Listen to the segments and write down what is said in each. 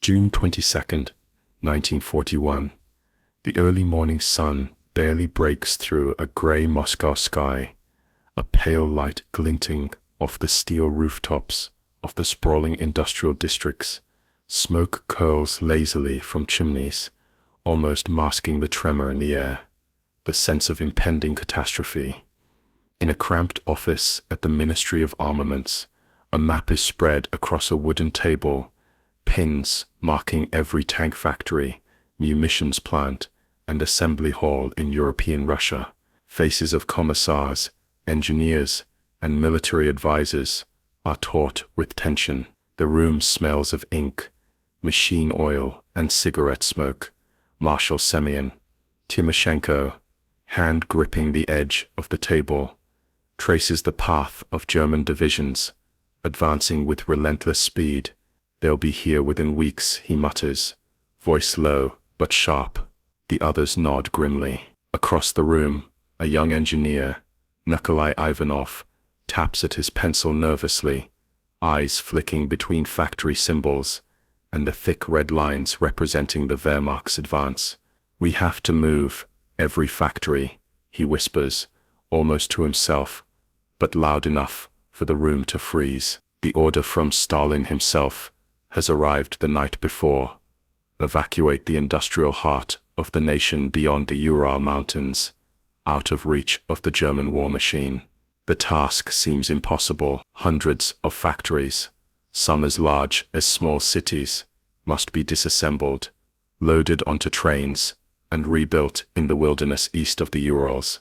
June 22nd, 1941. The early morning sun barely breaks through a grey Moscow sky, a pale light glinting off the steel rooftops of the sprawling industrial districts. Smoke curls lazily from chimneys, almost masking the tremor in the air, the sense of impending catastrophe. In a cramped office at the Ministry of Armaments, a map is spread across a wooden table, pins marking every tank factory, munitions plant, and assembly hall in European Russia. Faces of commissars, engineers, and military advisors are taut with tension. The room smells of ink, machine oil, and cigarette smoke. Marshal Semyon Timoshenko, hand gripping the edge of the table, traces the path of German divisions, advancing with relentless speed. "They'll be here within weeks," he mutters, voice low but sharp. The others nod grimly. Across the room, a young engineer, Nikolai Ivanov, taps at his pencil nervously, eyes flicking between factory symbols and the thick red lines representing the Wehrmacht's advance. "We have to move every factory," he whispers, almost to himself, but loud enough for the room to freeze. The order from Stalin himself has arrived the night before. Evacuate the industrial heart of the nation beyond the Ural Mountains, out of reach of the German war machine. The task seems impossible. Hundreds of factories, some as large as small cities, must be disassembled, loaded onto trains, and rebuilt in the wilderness east of the Urals,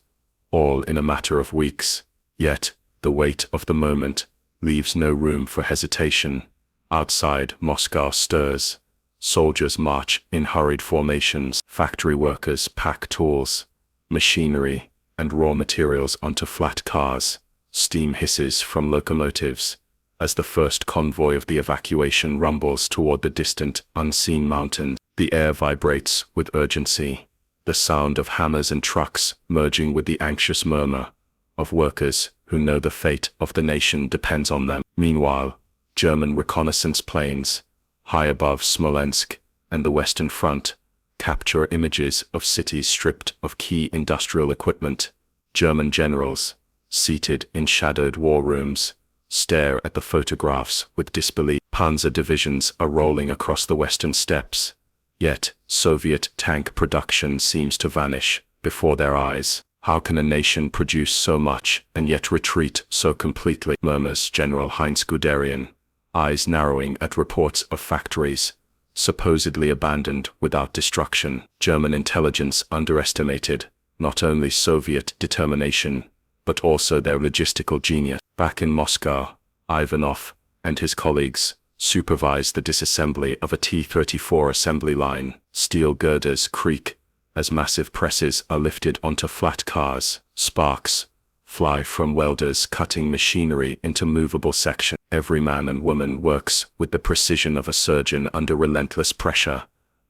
all in a matter of weeks. Yet, the weight of the moment leaves no room for hesitation. Outside, Moscow stirs. Soldiers march in hurried formations. Factory workers pack tools, machinery, and raw materials onto flat cars. Steam hisses from locomotives as the first convoy of the evacuation rumbles toward the distant, unseen mountains. The air vibrates with urgency, the sound of hammers and trucks merging with the anxious murmur of workers who know the fate of the nation depends on them. Meanwhile, German reconnaissance planes, high above Smolensk and the Western Front, capture images of cities stripped of key industrial equipment. German generals, seated in shadowed war rooms, stare at the photographs with disbelief. Panzer divisions are rolling across the western steppes, yet Soviet tank production seems to vanish before their eyes. "How can a nation produce so much and yet retreat so completely?" murmurs General Heinz Guderian, eyes narrowing at reports of factories supposedly abandoned without destruction. German intelligence underestimated not only Soviet determination, but also their logistical genius. Back in Moscow, Ivanov and his colleagues supervise the disassembly of a T-34 assembly line. Steel girders creak as massive presses are lifted onto flat cars. Sparks fly from welders cutting machinery into movable sections. Every man and woman works with the precision of a surgeon under relentless pressure,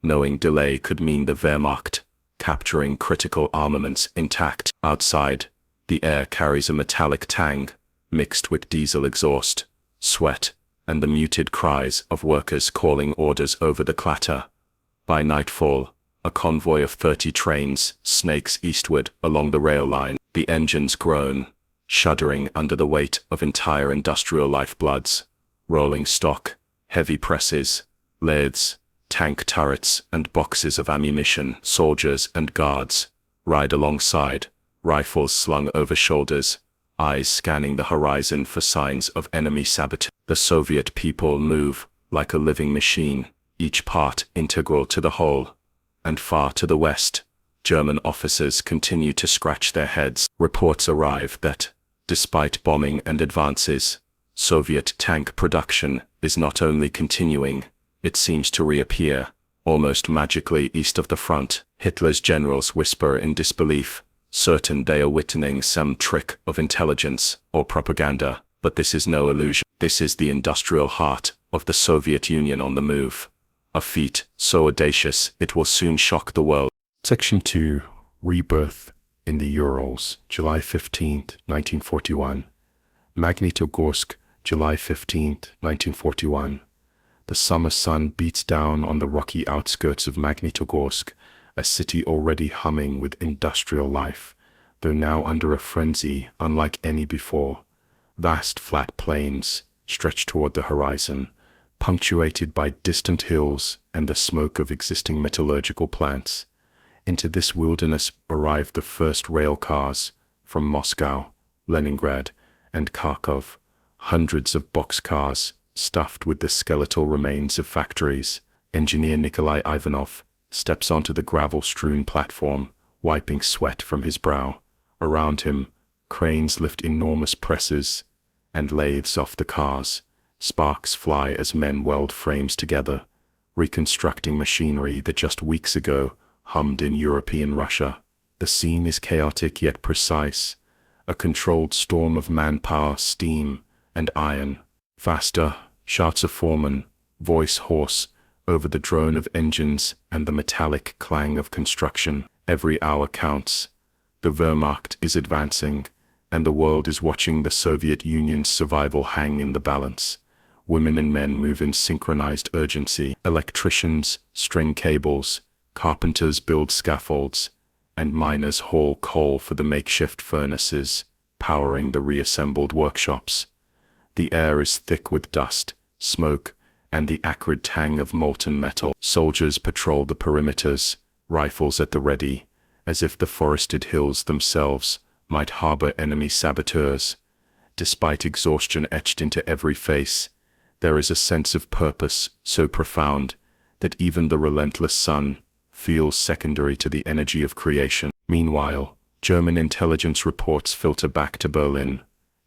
knowing delay could mean the Wehrmacht capturing critical armaments intact. Outside, the air carries a metallic tang, mixed with diesel exhaust, sweat, and the muted cries of workers calling orders over the clatter. By nightfall, a convoy of 30 trains snakes eastward along the rail line. The engines groan, shuddering under the weight of entire industrial lifebloods. Rolling stock, heavy presses, lathes, tank turrets, and boxes of ammunition. Soldiers and guards ride alongside, rifles slung over shoulders, eyes scanning the horizon for signs of enemy sabotage. The Soviet people move like a living machine, each part integral to the whole. And far to the west, German officers continue to scratch their heads. Reports arrive that, despite bombing and advances, Soviet tank production is not only continuing, it seems to reappear, almost magically east of the front. Hitler's generals whisper in disbelief, certain they are witnessing some trick of intelligence or propaganda. But this is no illusion. This is the industrial heart of the Soviet Union on the move. A feat so audacious it will soon shock the world. Section 2. Rebirth in the Urals, July 15, 1941. Magnitogorsk, July 15, 1941. The summer sun beats down on the rocky outskirts of Magnitogorsk, a city already humming with industrial life, though now under a frenzy unlike any before. Vast flat plains stretch toward the horizon, punctuated by distant hills and the smoke of existing metallurgical plants. Into this wilderness arrived the first rail cars from Moscow, Leningrad, and Kharkov, hundreds of boxcars stuffed with the skeletal remains of factories. Engineer Nikolai Ivanov steps onto the gravel-strewn platform, wiping sweat from his brow. Around him, cranes lift enormous presses and lathes off the cars. Sparks fly as men weld frames together, reconstructing machinery that just weeks ago hummed in European Russia. The scene is chaotic yet precise, a controlled storm of manpower, steam, and iron. Faster, shouts a foreman, voice hoarse, over the drone of engines and the metallic clang of construction. Every hour counts. The Wehrmacht is advancing, and the world is watching the Soviet Union's survival hang in the balance. Women and men move in synchronized urgency. Electricians string cables, carpenters build scaffolds, and miners haul coal for the makeshift furnaces, powering the reassembled workshops. The air is thick with dust, smoke, and the acrid tang of molten metal. Soldiers patrol the perimeters, rifles at the ready, as if the forested hills themselves might harbor enemy saboteurs. Despite exhaustion etched into every face, there is a sense of purpose so profound that even the relentless sun feels secondary to the energy of creation. Meanwhile, German intelligence reports filter back to Berlin.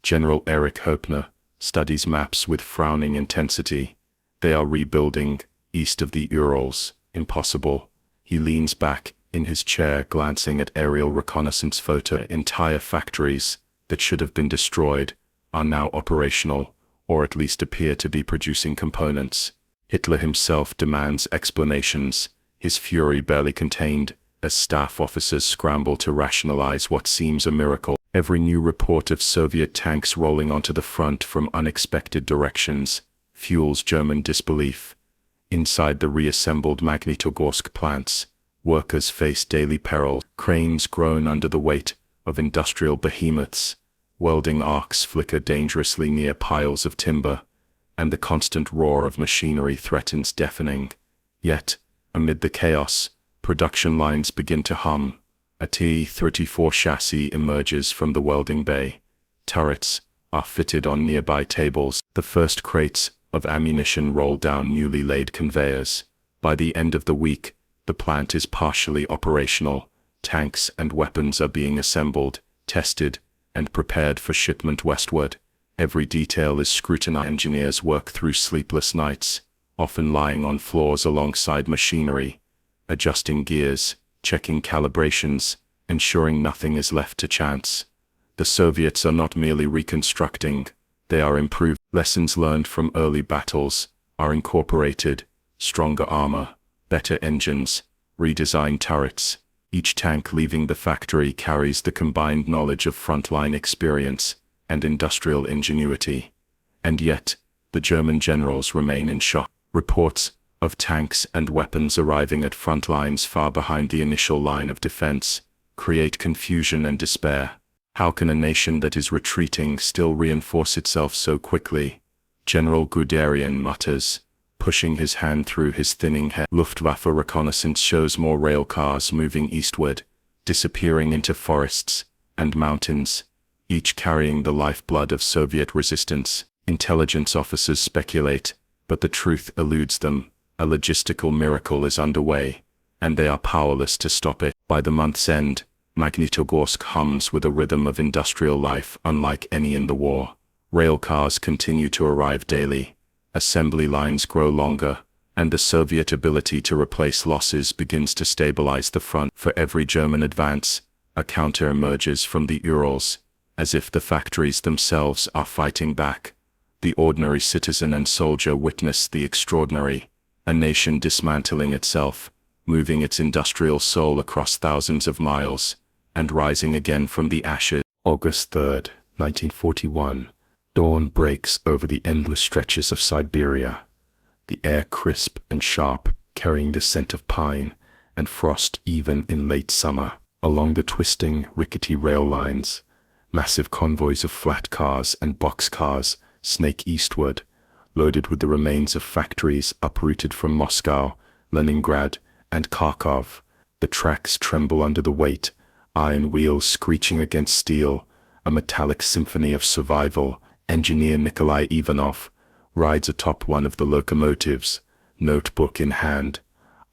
General Erich Hoepner studies maps with frowning intensity. They are rebuilding, east of the Urals. Impossible. He leans back in his chair, glancing at aerial reconnaissance photo. Entire factories that should have been destroyed are now operational, or at least appear to be producing components. Hitler himself demands explanations, his fury barely contained, as staff officers scramble to rationalize what seems a miracle. Every new report of Soviet tanks rolling onto the front from unexpected directions fuels German disbelief. Inside the reassembled Magnitogorsk plants, workers face daily peril. Cranes groan under the weight of industrial behemoths. Welding arcs flicker dangerously near piles of timber, and the constant roar of machinery threatens deafening. Yet, amid the chaos, production lines begin to hum. A T-34 chassis emerges from the welding bay. Turrets are fitted on nearby tables. The first crates of ammunition roll down newly laid conveyors. By the end of the week, the plant is partially operational. Tanks and weapons are being assembled, tested, and prepared for shipment westward. Every detail is scrutinized. Engineers work through sleepless nights, often lying on floors alongside machinery, adjusting gears, checking calibrations, ensuring nothing is left to chance. The Soviets are not merely reconstructing, they are improving. Lessons learned from early battles are incorporated: stronger armor, better engines, redesigned turrets. Each tank leaving the factory carries the combined knowledge of frontline experience and industrial ingenuity. And yet, the German generals remain in shock. Reports of tanks and weapons arriving at front lines far behind the initial line of defense create confusion and despair. How can a nation that is retreating still reinforce itself so quickly? General Guderian mutters, pushing his hand through his thinning hair. Luftwaffe reconnaissance shows more rail cars moving eastward, disappearing into forests and mountains, each carrying the lifeblood of Soviet resistance. Intelligence officers speculate, but the truth eludes them. A logistical miracle is underway, and they are powerless to stop it. By the month's end, Magnitogorsk hums with a rhythm of industrial life unlike any in the war. Rail cars continue to arrive daily. Assembly lines grow longer, and the Soviet ability to replace losses begins to stabilize the front. For every German advance, a counter emerges from the Urals, as if the factories themselves are fighting back. The ordinary citizen and soldier witness the extraordinary, a nation dismantling itself, moving its industrial soul across thousands of miles, and rising again from the ashes. August 3rd, 1941. Dawn breaks over the endless stretches of Siberia. the air crisp and sharp, carrying the scent of pine and frost even in late summer. Along the twisting, rickety rail lines, massive convoys of flat cars and boxcars snake eastward, loaded with the remains of factories uprooted from Moscow, Leningrad, and Kharkov. The tracks tremble under the weight, iron wheels screeching against steel, a metallic symphony of survival. Engineer Nikolai Ivanov rides atop one of the locomotives, notebook in hand,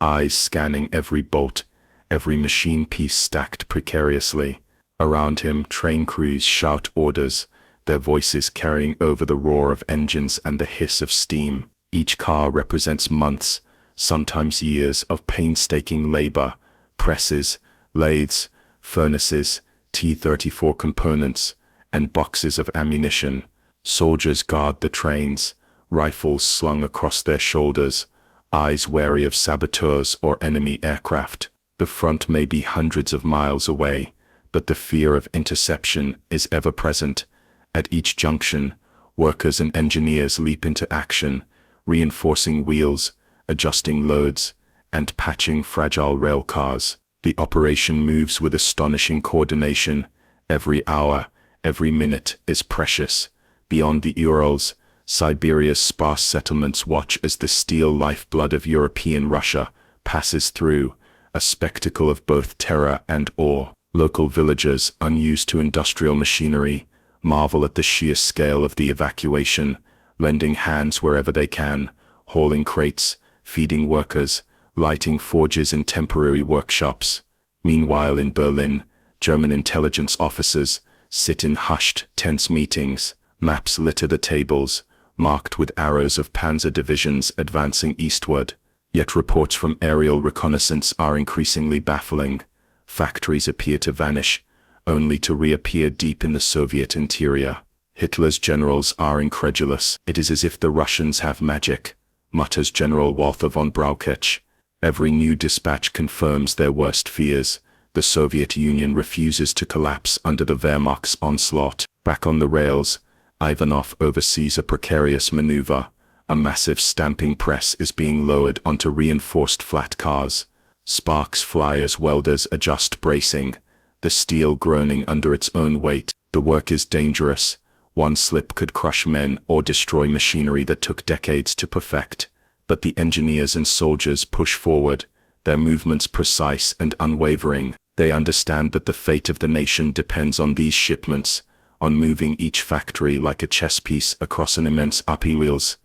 eyes scanning every bolt, every machine piece stacked precariously. Around him, train crews shout orders, their voices carrying over the roar of engines and the hiss of steam. Each car represents months, sometimes years of painstaking labor, presses, lathes, furnaces, T-34 components, and boxes of ammunition. Soldiers guard the trains, rifles slung across their shoulders, eyes wary of saboteurs or enemy aircraft. The front may be hundreds of miles away, but the fear of interception is ever present. At each junction, workers and engineers leap into action, reinforcing wheels, adjusting loads, and patching fragile rail cars. The operation moves with astonishing coordination. Every hour, every minute is precious. Beyond the Urals, Siberia's sparse settlements watch as the steel lifeblood of European Russia passes through, a spectacle of both terror and awe. Local villagers, unused to industrial machinery, marvel at the sheer scale of the evacuation, lending hands wherever they can, hauling crates, feeding workers, lighting forges in temporary workshops. Meanwhile in Berlin, German intelligence officers sit in hushed, tense meetings. Maps litter the tables, marked with arrows of panzer divisions advancing eastward. Yet reports from aerial reconnaissance are increasingly baffling. Factories appear to vanish, only to reappear deep in the Soviet interior. Hitler's generals are incredulous. It is as if the Russians have magic, mutters General Walther von Brauchitsch. Every new dispatch confirms their worst fears. The Soviet Union refuses to collapse under the Wehrmacht's onslaught. Back on the rails, Ivanov oversees a precarious maneuver. A massive stamping press is being lowered onto reinforced flat cars. Sparks fly as welders adjust bracing, the steel groaning under its own weight. The work is dangerous. One slip could crush men or destroy machinery that took decades to perfect. But the engineers and soldiers push forward, their movements precise and unwavering. They understand that the fate of the nation depends on these shipments, on moving each factory like a chess piece across an immense upheavals.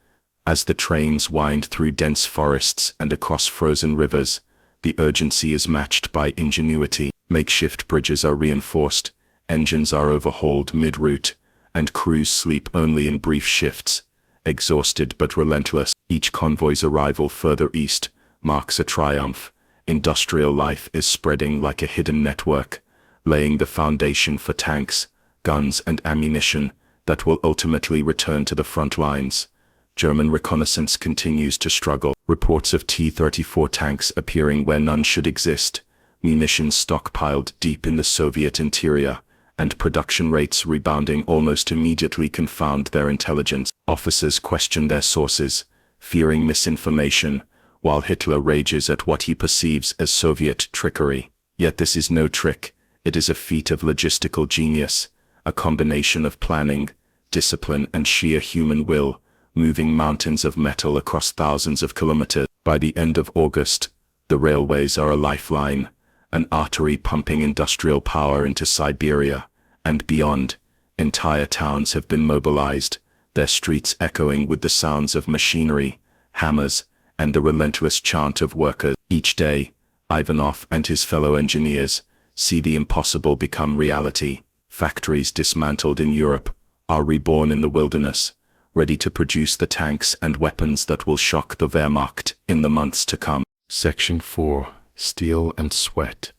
As the trains wind through dense forests and across frozen rivers, the urgency is matched by ingenuity. Makeshift bridges are reinforced, engines are overhauled mid-route, and crews sleep only in brief shifts. Exhausted but relentless, each convoy's arrival further east marks a triumph. Industrial life is spreading like a hidden network, laying the foundation for tanks, guns and ammunition that will ultimately return to the front lines. German reconnaissance continues to struggle. Reports of T-34 tanks appearing where none should exist, munitions stockpiled deep in the Soviet interior, and production rates rebounding almost immediately confound their intelligence. Officers question their sources, fearing misinformation, while Hitler rages at what he perceives as Soviet trickery. Yet this is no trick, it is a feat of logistical genius, a combination of planning, discipline and sheer human will, moving mountains of metal across thousands of kilometers. By the end of August, the railways are a lifeline, an artery pumping industrial power into Siberia and beyond. Entire towns have been mobilized, their streets echoing with the sounds of machinery, hammers, and the relentless chant of workers. Each day, Ivanov and his fellow engineers see the impossible become reality. Factories dismantled in Europe are reborn in the wilderness, ready to produce the tanks and weapons that will shock the Wehrmacht in the months to come. Section 4. Steel and Sweat.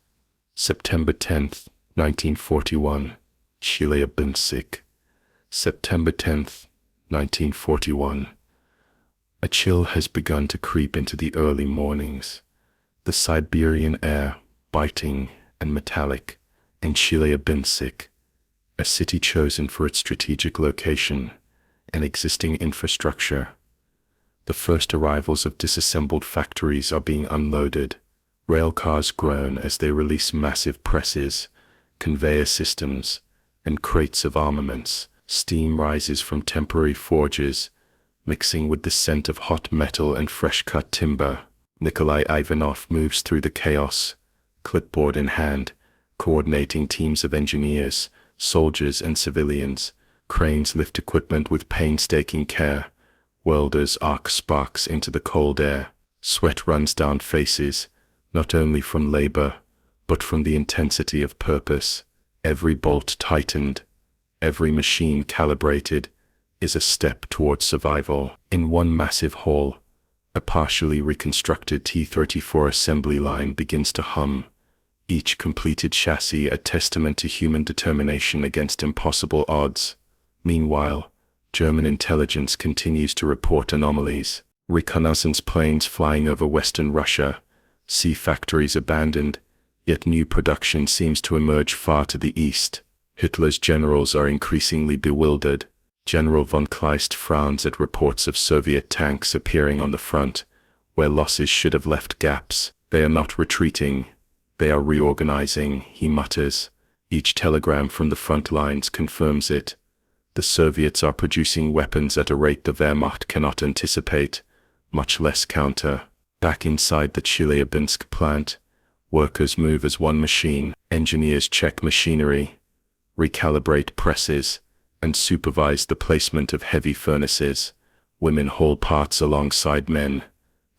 September 10th, 1941. Chelyabinsk. September 10th, 1941. A chill has begun to creep into the early mornings. The Siberian air, biting and metallic, in Chelyabinsk, a city chosen for its strategic location and existing infrastructure, The first arrivals of disassembled factories are being unloaded. Railcars groan as they release massive presses, conveyor systems, and crates of armaments. Steam rises from temporary forges, mixing with the scent of hot metal and fresh-cut timber. Nikolai Ivanov moves through the chaos, clipboard in hand, coordinating teams of engineers, soldiers, and civilians. Cranes lift equipment with painstaking care. Welders arc sparks into the cold air. Sweat runs down faces, not only from labor, but from the intensity of purpose. Every bolt tightened, every machine calibrated, is a step towards survival. In one massive hall, a partially reconstructed T-34 assembly line begins to hum, each completed chassis a testament to human determination against impossible odds. Meanwhile, German intelligence continues to report anomalies. Reconnaissance planes flying over western Russia, see factories abandoned, yet new production seems to emerge far to the east. Hitler's generals are increasingly bewildered. General von Kleist frowns at reports of Soviet tanks appearing on the front, where losses should have left gaps. They are not retreating, they are reorganizing, he mutters. Each telegram from the front lines confirms it. The Soviets are producing weapons at a rate the Wehrmacht cannot anticipate, much less counter. Back inside the Chelyabinsk plant, workers move as one machine. Engineers check machinery, recalibrate presses, and supervise the placement of heavy furnaces. Women haul parts alongside men,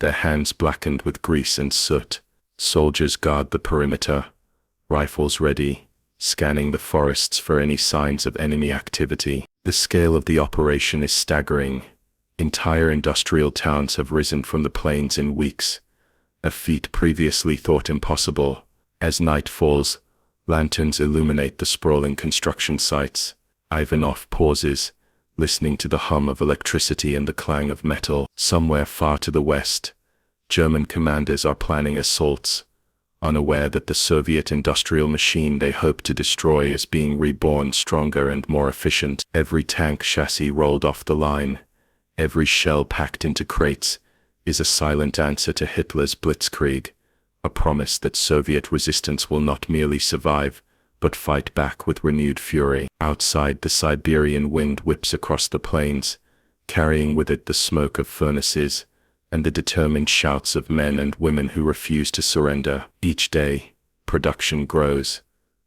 their hands blackened with grease and soot. Soldiers guard the perimeter, rifles ready, scanning the forests for any signs of enemy activity. The scale of the operation is staggering. Entire industrial towns have risen from the plains in weeks, a feat previously thought impossible. As night falls, lanterns illuminate the sprawling construction sites. Ivanov pauses, listening to the hum of electricity and the clang of metal. Somewhere far to the west, German commanders are planning assaults, unaware that the Soviet industrial machine they hope to destroy is being reborn stronger and more efficient. Every tank chassis rolled off the line, every shell packed into crates, is a silent answer to Hitler's blitzkrieg, a promise that Soviet resistance will not merely survive, but fight back with renewed fury. Outside, the Siberian wind whips across the plains, carrying with it the smoke of furnaces, and the determined shouts of men and women who refuse to surrender. Each day, production grows,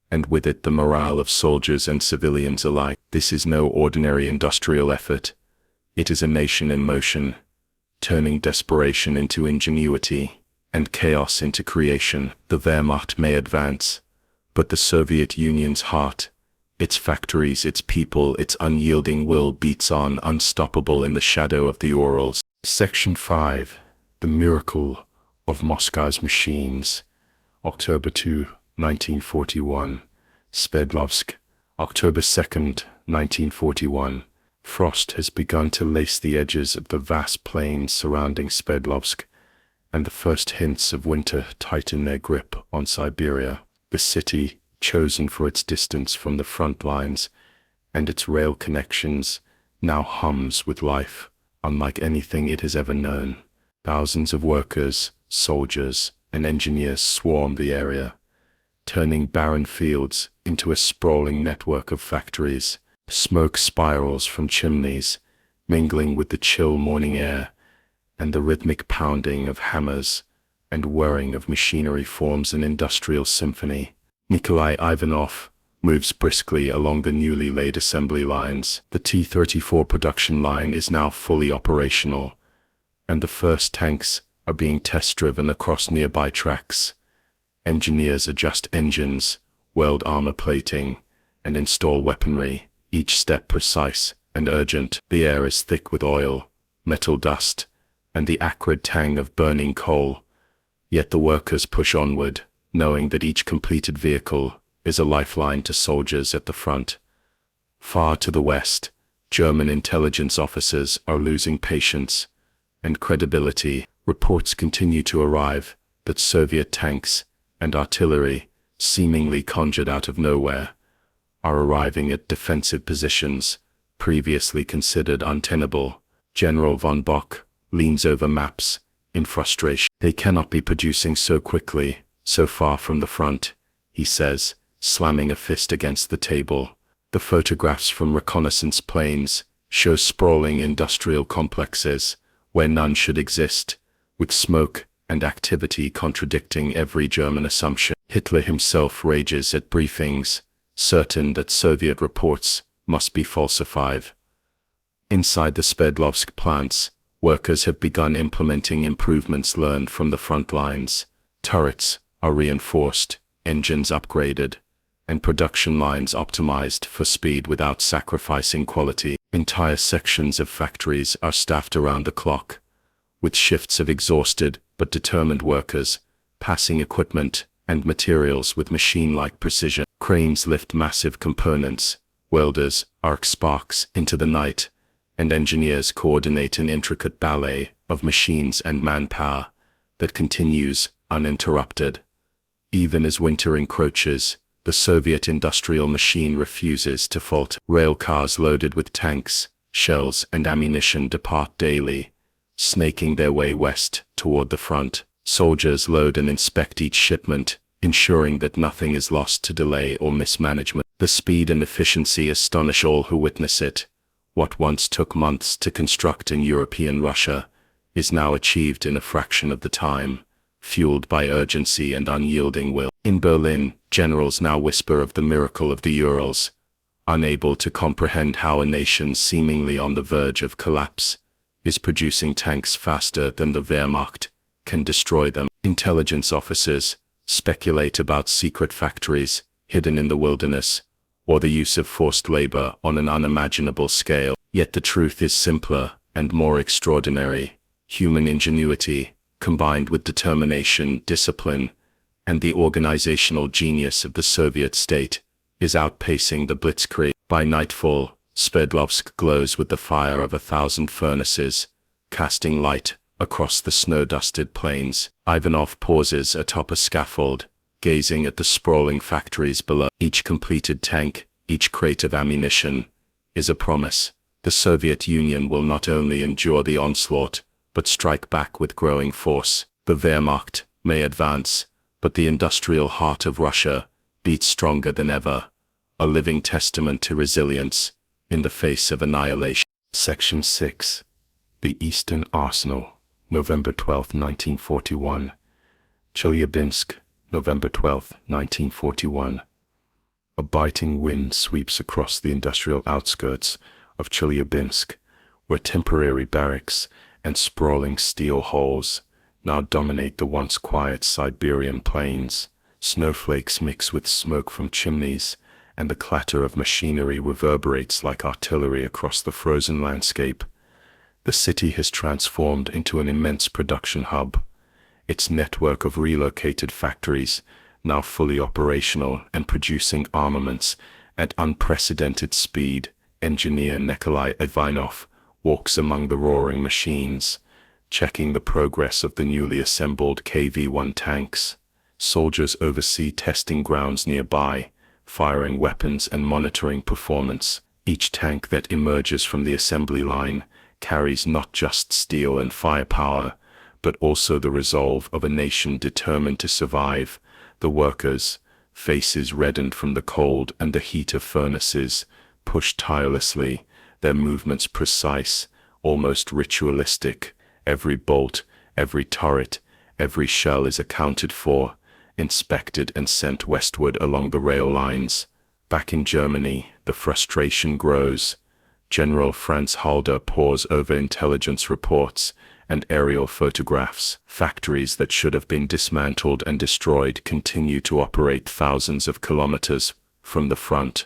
and with it the morale of soldiers and civilians alike. This is no ordinary industrial effort. It is a nation in motion, turning desperation into ingenuity, and chaos into creation. The Wehrmacht may advance, but the Soviet Union's heart, its factories, its people, its unyielding will beats on unstoppable in the shadow of the Urals. Section 5. The Miracle of Moscow's Machines. October 2, 1941. Sverdlovsk, October 2nd, 1941. Frost has begun to lace the edges of the vast plains surrounding Sverdlovsk, and the first hints of winter tighten their grip on Siberia. The city, chosen for its distance from the front lines and its rail connections, now hums with life, unlike anything it has ever known. Thousands of workers, soldiers, and engineers swarm the area, turning barren fields into a sprawling network of factories. Smoke spirals from chimneys, mingling with the chill morning air, and the rhythmic pounding of hammers and whirring of machinery forms an industrial symphony. Nikolai Ivanov moves briskly along the newly laid assembly lines. The T-34 production line is now fully operational, and the first tanks are being test-driven across nearby tracks. Engineers adjust engines, weld armor plating, and install weaponry, each step precise and urgent. The air is thick with oil, metal dust, and the acrid tang of burning coal. Yet the workers push onward, knowing that each completed vehicle is a lifeline to soldiers at the front. Far to the west, German intelligence officers are losing patience and credibility. Reports continue to arrive that Soviet tanks and artillery, seemingly conjured out of nowhere, are arriving at defensive positions previously considered untenable. General von Bock, leans over maps, in frustration. They cannot be producing so quickly, so far from the front, he says, slamming a fist against the table. The photographs from reconnaissance planes show sprawling industrial complexes, where none should exist, with smoke and activity contradicting every German assumption. Hitler himself rages at briefings, certain that Soviet reports must be falsified. Inside the Sverdlovsk plants, workers have begun implementing improvements learned from the front lines. Turrets are reinforced, engines upgraded, and production lines optimized for speed without sacrificing quality. Entire sections of factories are staffed around the clock, with shifts of exhausted but determined workers, passing equipment and materials with machine-like precision. Cranes lift massive components, welders arc sparks into the night, and engineers coordinate an intricate ballet of machines and manpower that continues uninterrupted. Even as winter encroaches, the Soviet industrial machine refuses to falter. Rail cars loaded with tanks, shells, and ammunition depart daily, snaking their way west toward the front. Soldiers load and inspect each shipment, ensuring that nothing is lost to delay or mismanagement. The speed and efficiency astonish all who witness it. What once took months to construct in European Russia is now achieved in a fraction of the time, fueled by urgency and unyielding will. In Berlin, generals now whisper of the miracle of the Urals, unable to comprehend how a nation seemingly on the verge of collapse is producing tanks faster than the Wehrmacht can destroy them. Intelligence officers speculate about secret factories hidden in the wilderness, or the use of forced labor on an unimaginable scale. Yet the truth is simpler and more extraordinary. Human ingenuity, combined with determination, discipline, and the organizational genius of the Soviet state, is outpacing the blitzkrieg. By nightfall, Sverdlovsk glows with the fire of 1,000 furnaces, casting light across the snow-dusted plains. Ivanov pauses atop a scaffold, gazing at the sprawling factories below. Each completed tank, each crate of ammunition, is a promise. The Soviet Union will not only endure the onslaught, but strike back with growing force. The Wehrmacht may advance, but the industrial heart of Russia beats stronger than ever, a living testament to resilience in the face of annihilation. Section 6. The Eastern Arsenal, November 12, 1941. Chelyabinsk, November 12, 1941. A biting wind sweeps across the industrial outskirts of Chelyabinsk, where temporary barracks and sprawling steel halls now dominate the once quiet Siberian plains. Snowflakes mix with smoke from chimneys, and the clatter of machinery reverberates like artillery across the frozen landscape. The city has transformed into an immense production hub, its network of relocated factories now fully operational and producing armaments at unprecedented speed. Engineer Nikolai Ivanov walks among the roaring machines, checking the progress of the newly assembled KV-1 tanks. Soldiers oversee testing grounds nearby, firing weapons and monitoring performance. Each tank that emerges from the assembly line carries not just steel and firepower, but also the resolve of a nation determined to survive. The workers, faces reddened from the cold and the heat of furnaces, push tirelessly, their movements precise, almost ritualistic. Every bolt, every turret, every shell is accounted for, inspected and sent westward along the rail lines. Back in Germany, the frustration grows. General Franz Halder pores over intelligence reports and aerial photographs. Factories that should have been dismantled and destroyed continue to operate thousands of kilometers from the front.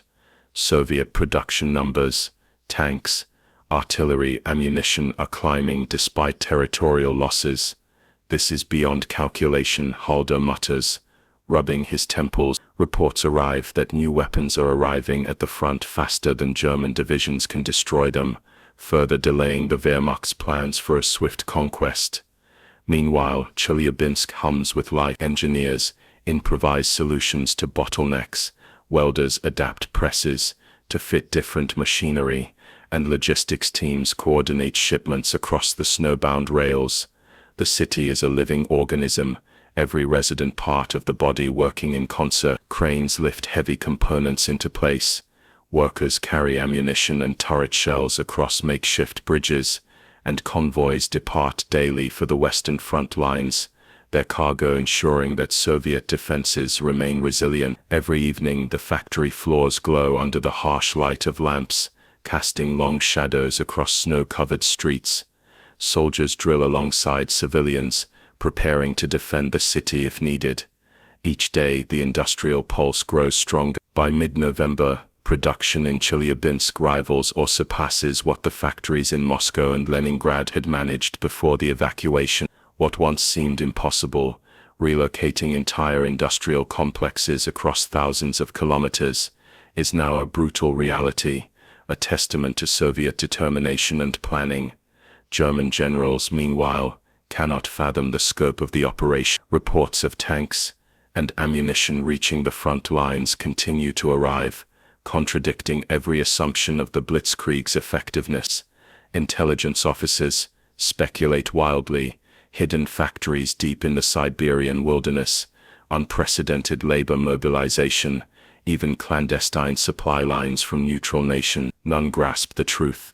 Soviet production numbers, tanks, artillery, ammunition are climbing despite territorial losses. This is beyond calculation, Halder mutters, rubbing his temples. Reports arrive that new weapons are arriving at the front faster than German divisions can destroy them, further delaying the Wehrmacht's plans for a swift conquest. Meanwhile, Chelyabinsk hums with life. Engineers improvise solutions to bottlenecks, welders adapt presses to fit different machinery, and logistics teams coordinate shipments across the snowbound rails. The city is a living organism, every resident part of the body working in concert. Cranes lift heavy components into place. Workers carry ammunition and turret shells across makeshift bridges, and convoys depart daily for the western front lines, their cargo ensuring that Soviet defenses remain resilient. Every evening the factory floors glow under the harsh light of lamps, casting long shadows across snow-covered streets. Soldiers drill alongside civilians, preparing to defend the city if needed. Each day the industrial pulse grows stronger. By mid-November, production in Chelyabinsk rivals or surpasses what the factories in Moscow and Leningrad had managed before the evacuation. What once seemed impossible, relocating entire industrial complexes across thousands of kilometers, is now a brutal reality, a testament to Soviet determination and planning. German generals, meanwhile, cannot fathom the scope of the operation. Reports of tanks and ammunition reaching the front lines continue to arrive, contradicting every assumption of the blitzkrieg's effectiveness. Intelligence officers speculate wildly. Hidden factories deep in the Siberian wilderness, unprecedented labor mobilization, even clandestine supply lines from neutral nations. None grasp the truth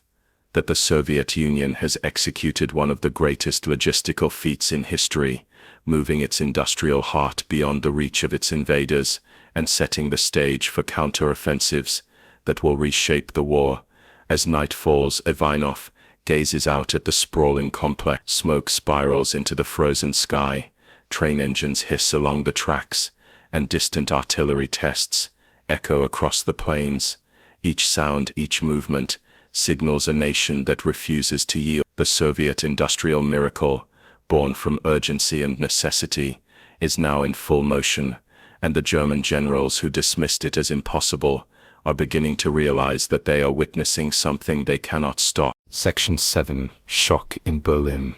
that the Soviet Union has executed one of the greatest logistical feats in history, moving its industrial heart beyond the reach of its invaders and setting the stage for counteroffensives that will reshape the war. As night falls, Ivanov gazes out at the sprawling complex. Smoke spirals into the frozen sky, train engines hiss along the tracks, and distant artillery tests echo across the plains. Each sound, each movement, signals a nation that refuses to yield. The Soviet industrial miracle, born from urgency and necessity, is now in full motion, and the German generals who dismissed it as impossible are beginning to realize that they are witnessing something they cannot stop. Section 7. Shock in Berlin.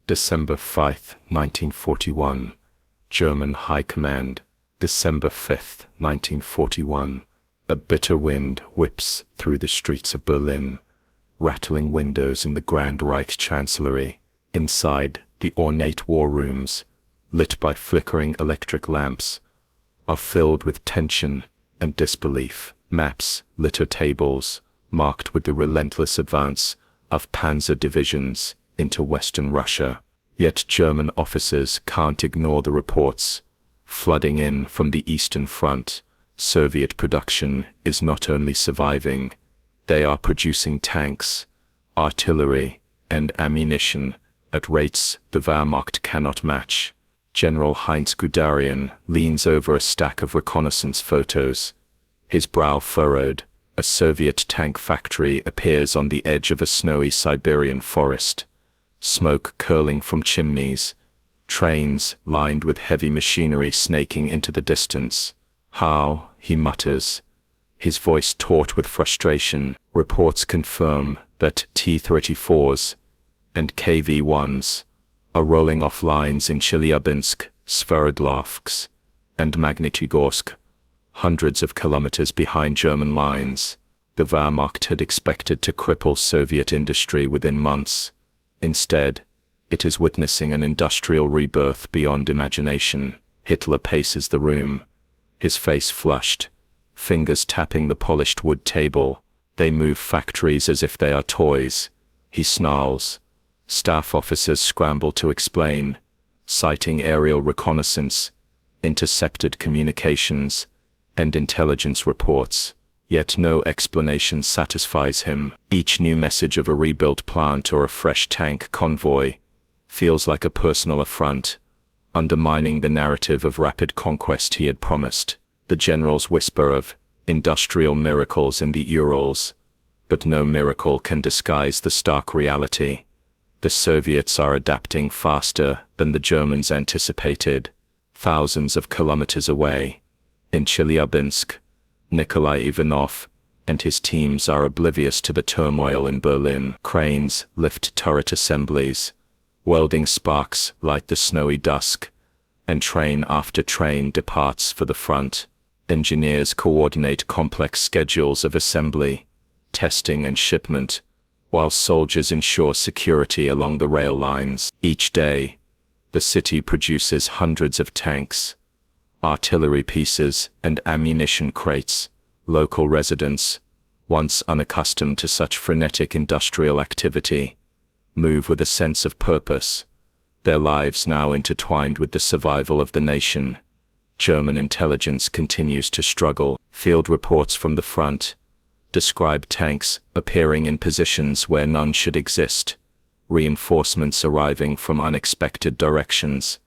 December 5, 1941. German High Command. December 5, 1941. A bitter wind whips through the streets of Berlin, rattling windows in the Grand Reich Chancellery. Inside, the ornate war rooms, lit by flickering electric lamps, are filled with tension and disbelief. Maps litter tables, marked with the relentless advance of panzer divisions into Western Russia. Yet German officers can't ignore the reports flooding in from the Eastern Front. Soviet production is not only surviving, they are producing tanks, artillery, and ammunition at rates the Wehrmacht cannot match. General Heinz Guderian leans over a stack of reconnaissance photos, his brow furrowed. A Soviet tank factory appears on the edge of a snowy Siberian forest, smoke curling from chimneys, trains lined with heavy machinery snaking into the distance. How, he mutters, his voice taut with frustration. Reports confirm that T-34s and KV-1s are rolling off lines in Chelyabinsk, Sverdlovsk, and Magnitogorsk, hundreds of kilometers behind German lines. The Wehrmacht had expected to cripple Soviet industry within months. Instead, it is witnessing an industrial rebirth beyond imagination. Hitler paces the room, his face flushed, fingers tapping the polished wood table. They move factories as if they are toys. He snarls. Staff officers scramble to explain, citing aerial reconnaissance, intercepted communications, and intelligence reports. Yet no explanation satisfies him. Each new message of a rebuilt plant or a fresh tank convoy feels like a personal affront, undermining the narrative of rapid conquest he had promised. The generals whisper of industrial miracles in the Urals, but no miracle can disguise the stark reality. The Soviets are adapting faster than the Germans anticipated. Thousands of kilometers away, in Chelyabinsk, Nikolai Ivanov and his teams are oblivious to the turmoil in Berlin. Cranes lift turret assemblies, welding sparks light the snowy dusk, and train after train departs for the front. Engineers coordinate complex schedules of assembly, testing and shipment, while soldiers ensure security along the rail lines. Each day, the city produces hundreds of tanks, artillery pieces, and ammunition crates. Local residents, once unaccustomed to such frenetic industrial activity, move with a sense of purpose, their lives now intertwined with the survival of the nation. German intelligence continues to struggle. Field reports from the front describe tanks appearing in positions where none should exist, reinforcements arriving from unexpected directions,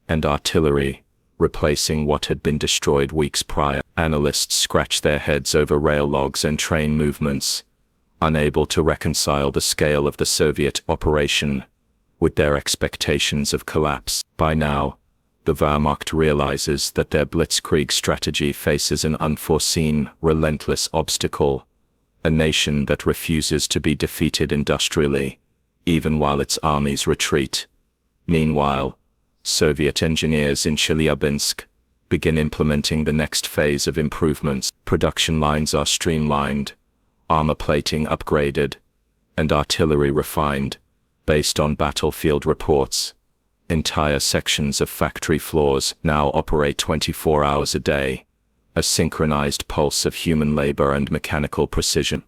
and artillery replacing what had been destroyed weeks prior. Analysts scratch their heads over rail logs and train movements, unable to reconcile the scale of the Soviet operation with their expectations of collapse. By now, the Wehrmacht realizes that their blitzkrieg strategy faces an unforeseen, relentless obstacle, a nation that refuses to be defeated industrially, even while its armies retreat. Meanwhile, Soviet engineers in Chelyabinsk begin implementing the next phase of improvements. Production lines are streamlined, armor plating upgraded, and artillery refined, based on battlefield reports. Entire sections of factory floors now operate 24 hours a day, a synchronized pulse of human labor and mechanical precision.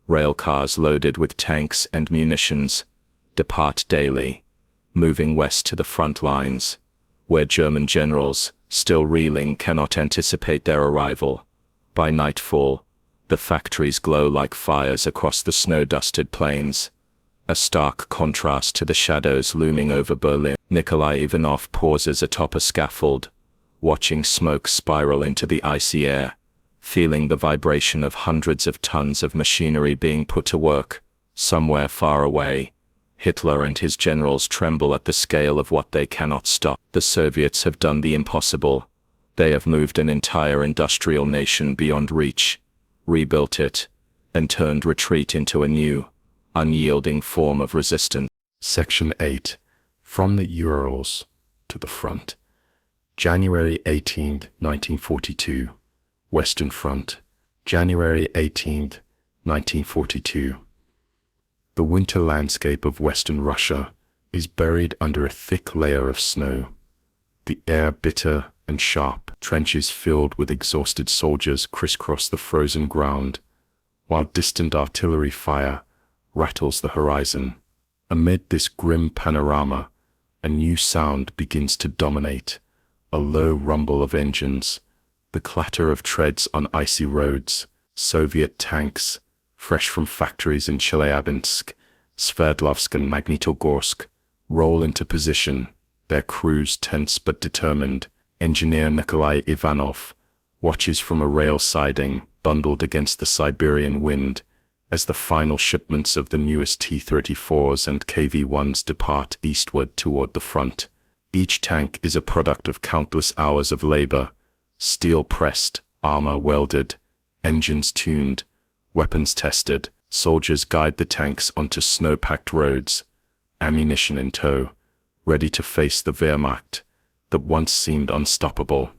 Rail cars loaded with tanks and munitions depart daily, moving west to the front lines, where German generals, still reeling, cannot anticipate their arrival. By nightfall, the factories glow like fires across the snow-dusted plains, a stark contrast to the shadows looming over Berlin. Nikolai Ivanov pauses atop a scaffold, watching smoke spiral into the icy air, feeling the vibration of hundreds of tons of machinery being put to work. Somewhere far away, Hitler and his generals tremble at the scale of what they cannot stop. The Soviets have done the impossible. They have moved an entire industrial nation beyond reach, rebuilt it, and turned retreat into a new, unyielding form of resistance. Section 8. From the Urals to the front. January 18, 1942. Western Front. January 18, 1942. The winter landscape of Western Russia is buried under a thick layer of snow. The air bitter and sharp. Trenches filled with exhausted soldiers crisscross the frozen ground, while distant artillery fire rattles the horizon. Amid this grim panorama, a new sound begins to dominate, a low rumble of engines, the clatter of treads on icy roads. Soviet tanks, fresh from factories in Chelyabinsk, Sverdlovsk and Magnitogorsk, roll into position, their crews tense but determined. Engineer Nikolai Ivanov watches from a rail siding, bundled against the Siberian wind, as the final shipments of the newest T-34s and KV-1s depart eastward toward the front. Each tank is a product of countless hours of labor, steel pressed, armor welded, engines tuned, weapons tested. Soldiers guide the tanks onto snow-packed roads, ammunition in tow, ready to face the Wehrmacht that once seemed unstoppable.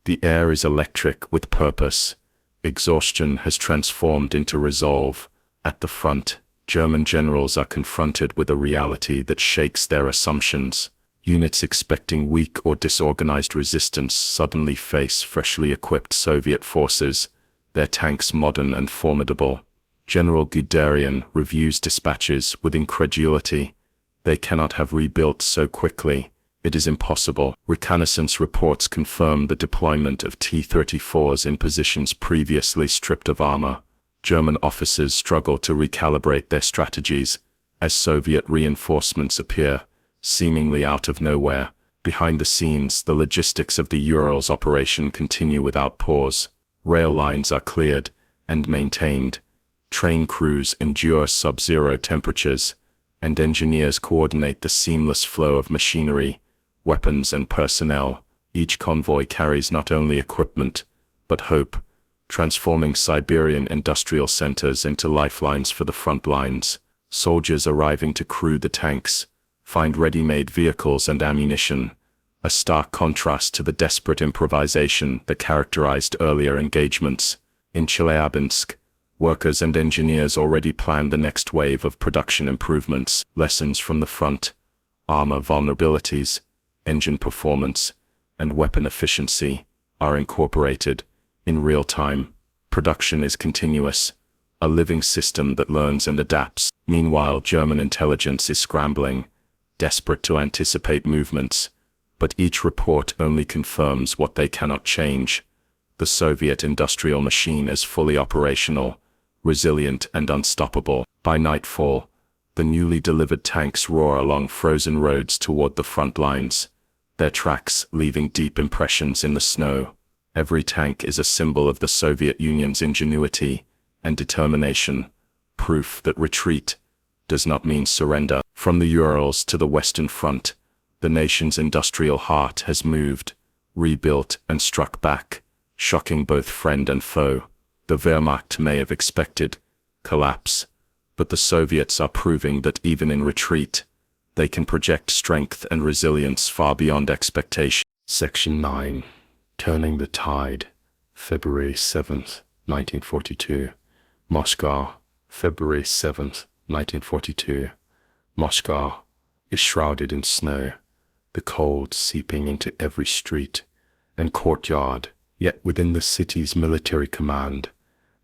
The air is electric with purpose. Exhaustion has transformed into resolve. At the front, German generals are confronted with a reality that shakes their assumptions. Units expecting weak or disorganized resistance suddenly face freshly equipped Soviet forces, their tanks modern and formidable. General Guderian reviews dispatches with incredulity. They cannot have rebuilt so quickly. It is impossible. Reconnaissance reports confirm the deployment of T-34s in positions previously stripped of armor. German officers struggle to recalibrate their strategies as Soviet reinforcements appear, seemingly out of nowhere. Behind the scenes, the logistics of the Urals operation continue without pause. Rail lines are cleared and maintained. Train crews endure sub-zero temperatures, and engineers coordinate the seamless flow of machinery, weapons, and personnel. Each convoy carries not only equipment, but hope, transforming Siberian industrial centers into lifelines for the front lines. Soldiers arriving to crew the tanks find ready-made vehicles and ammunition, a stark contrast to the desperate improvisation that characterized earlier engagements. In Chelyabinsk, Workers and engineers already plan the next wave of production improvements. Lessons from the front: armor vulnerabilities, engine performance, and weapon efficiency are incorporated in real time. Production is continuous, a living system that learns and adapts. Meanwhile, German intelligence is scrambling, desperate to anticipate movements, but each report only confirms what they cannot change. The Soviet industrial machine is fully operational, resilient and unstoppable. By nightfall, the newly delivered tanks roar along frozen roads toward the front lines, their tracks leaving deep impressions in the snow. Every tank is a symbol of the Soviet Union's ingenuity and determination, proof that retreat does not mean surrender. From the Urals to the Western Front, the nation's industrial heart has moved, rebuilt, and struck back, shocking both friend and foe. The Wehrmacht may have expected collapse, but the Soviets are proving that even in retreat, they can project strength and resilience far beyond expectation. Section 9. Turning the Tide. February 7th, 1942. Moscow, February 7th, 1942. Moscow is shrouded in snow, the cold seeping into every street and courtyard. Yet within the city's military command,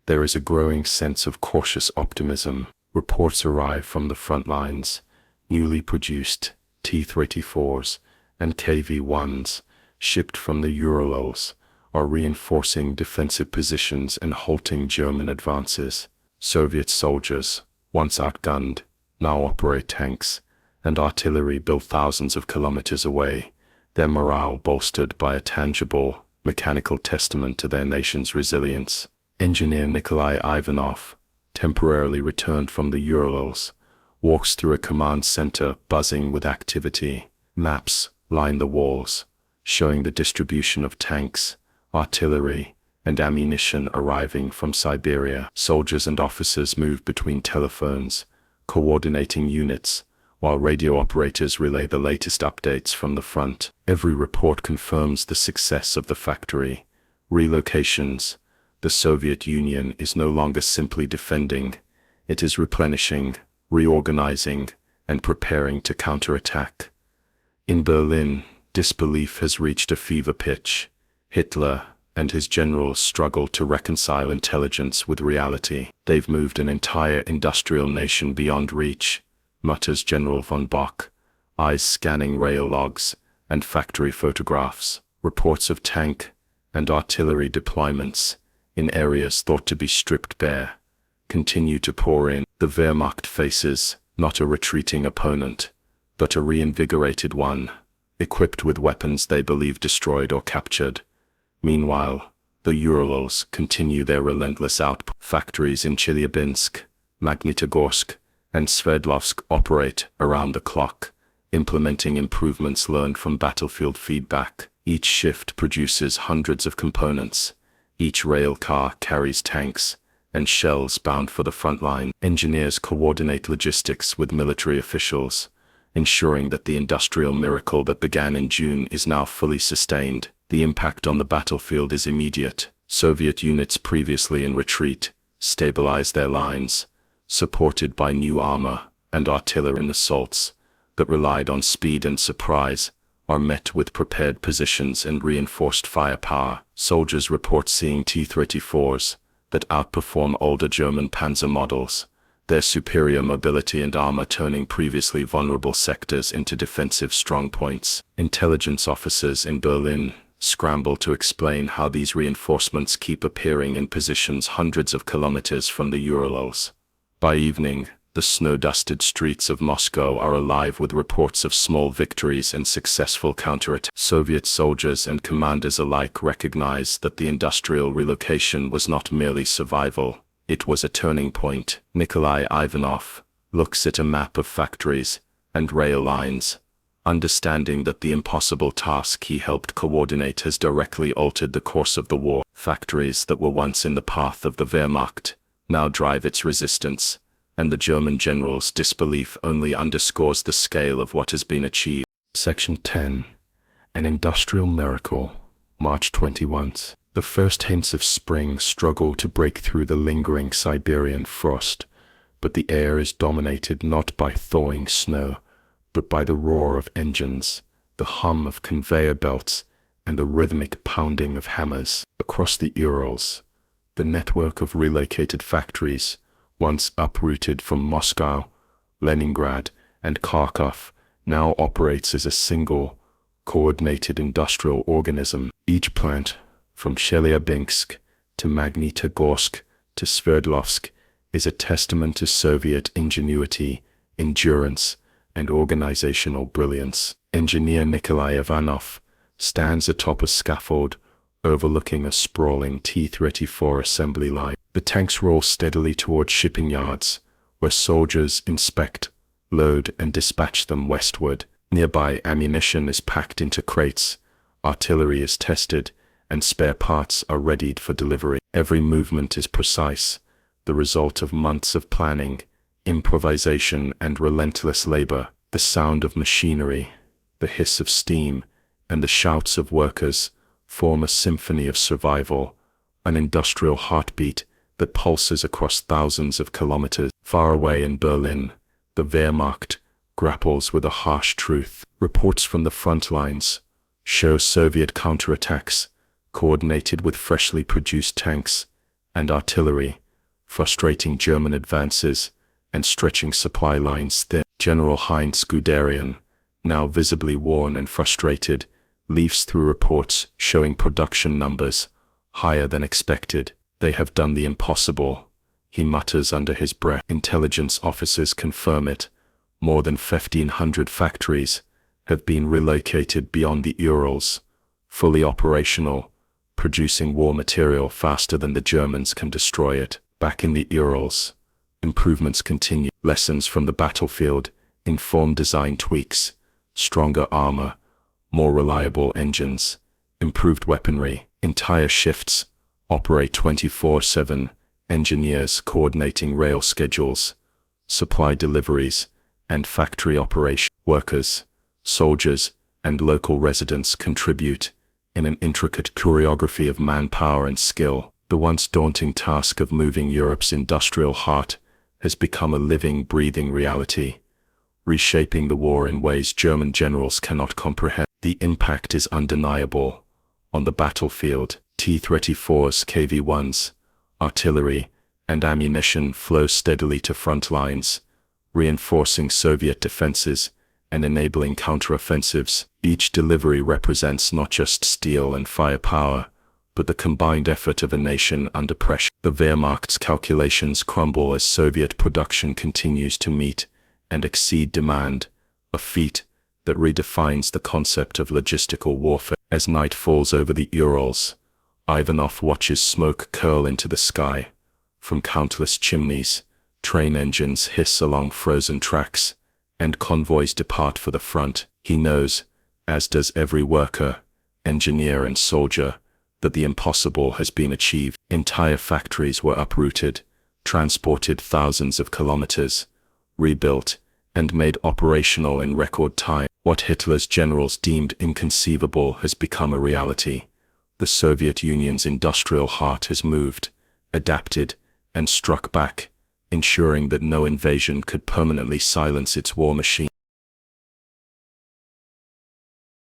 there is a growing sense of cautious optimism. Reports arrive from the front lines. Newly produced T-34s and KV-1s, shipped from the Urals, are reinforcing defensive positions and halting German advances. Soviet soldiers, once outgunned, now operate tanks and artillery built thousands of kilometers away, their morale bolstered by a tangible, mechanical testament to their nation's resilience. Engineer Nikolai Ivanov, temporarily returned from the Urals, walks through a command center buzzing with activity. Maps line the walls, showing the distribution of tanks, artillery, and ammunition arriving from Siberia. Soldiers and officers move between telephones, coordinating units, while radio operators relay the latest updates from the front. Every report confirms the success of the factory. Relocations. The Soviet Union is no longer simply defending, it is replenishing, reorganizing, and preparing to counterattack. In Berlin, disbelief has reached a fever pitch. Hitler and his generals struggle to reconcile intelligence with reality. They've moved an entire industrial nation beyond reach, mutters General von Bock, eyes scanning rail logs and factory photographs. Reports of tank and artillery deployments in areas thought to be stripped bare continue to pour in. The Wehrmacht faces not a retreating opponent, but a reinvigorated one, equipped with weapons they believe destroyed or captured. Meanwhile, the Urals continue their relentless output. Factories in Chelyabinsk, Magnitogorsk, and Sverdlovsk operate around the clock, implementing improvements learned from battlefield feedback. Each shift produces hundreds of components. Each rail car carries tanks and shells bound for the front line. Engineers coordinate logistics with military officials, ensuring that the industrial miracle that began in June is now fully sustained. The impact on the battlefield is immediate. Soviet units previously in retreat stabilize their lines, supported by new armor and artillery. Assaults that relied on speed and surprise are met with prepared positions and reinforced firepower. Soldiers report seeing T-34s that outperform older German Panzer models, their superior mobility and armor turning previously vulnerable sectors into defensive strongpoints. Intelligence officers in Berlin scramble to explain how these reinforcements keep appearing in positions hundreds of kilometers from the Urals. By evening, the snow-dusted streets of Moscow are alive with reports of small victories and successful counterattacks. Soviet soldiers and commanders alike recognize that the industrial relocation was not merely survival, it was a turning point. Nikolai Ivanov looks at a map of factories and rail lines, understanding that the impossible task he helped coordinate has directly altered the course of the war. Factories that were once in the path of the Wehrmacht now drive its resistance, and the German general's disbelief only underscores the scale of what has been achieved. Section 10. An Industrial Miracle. March 21st. The first hints of spring struggle to break through the lingering Siberian frost, but the air is dominated not by thawing snow, but by the roar of engines, the hum of conveyor belts, and the rhythmic pounding of hammers. Across the Urals, the network of relocated factories, once uprooted from Moscow, Leningrad, and Kharkov, now operates as a single, coordinated industrial organism. Each plant, from Chelyabinsk to Magnitogorsk to Sverdlovsk, is a testament to Soviet ingenuity, endurance, and organizational brilliance. Engineer Nikolai Ivanov stands atop a scaffold overlooking a sprawling T-34 assembly line. The tanks roll steadily toward shipping yards, where soldiers inspect, load, and dispatch them westward. Nearby, ammunition is packed into crates, artillery is tested, and spare parts are readied for delivery. Every movement is precise, the result of months of planning, improvisation, and relentless labor. The sound of machinery, the hiss of steam, and the shouts of workers form a symphony of survival, an industrial heartbeat that pulses across thousands of kilometers. Far away in Berlin, the Wehrmacht grapples with a harsh truth. Reports from the front lines show Soviet counterattacks, coordinated with freshly produced tanks and artillery, frustrating German advances and stretching supply lines thin. General Heinz Guderian, now visibly worn and frustrated, leafs through reports showing production numbers higher than expected. They have done the impossible, he mutters under his breath. Intelligence officers confirm it. More than 1,500 factories have been relocated beyond the Urals, fully operational, producing war material faster than the Germans can destroy it. Back in the Urals, improvements continue. Lessons from the battlefield inform design tweaks, stronger armor, more reliable engines, improved weaponry. Entire shifts operate 24/7, engineers coordinating rail schedules, supply deliveries, and factory operation. Workers, soldiers, and local residents contribute in an intricate choreography of manpower and skill. The once daunting task of moving Europe's industrial heart has become a living, breathing reality, reshaping the war in ways German generals cannot comprehend. The impact is undeniable. On the battlefield, T-34s, KV-1s, artillery, and ammunition flow steadily to front lines, reinforcing Soviet defenses and enabling counteroffensives. Each delivery represents not just steel and firepower, but the combined effort of a nation under pressure. The Wehrmacht's calculations crumble as Soviet production continues to meet and exceed demand, a feat that redefines the concept of logistical warfare. As night falls over the Urals, Ivanov watches smoke curl into the sky. From countless chimneys, train engines hiss along frozen tracks, and convoys depart for the front. He knows, as does every worker, engineer, and soldier, that the impossible has been achieved. Entire factories were uprooted, transported thousands of kilometers, rebuilt, and made operational in record time. What Hitler's generals deemed inconceivable has become a reality. The Soviet Union's industrial heart has moved, adapted, and struck back, ensuring that no invasion could permanently silence its war machine.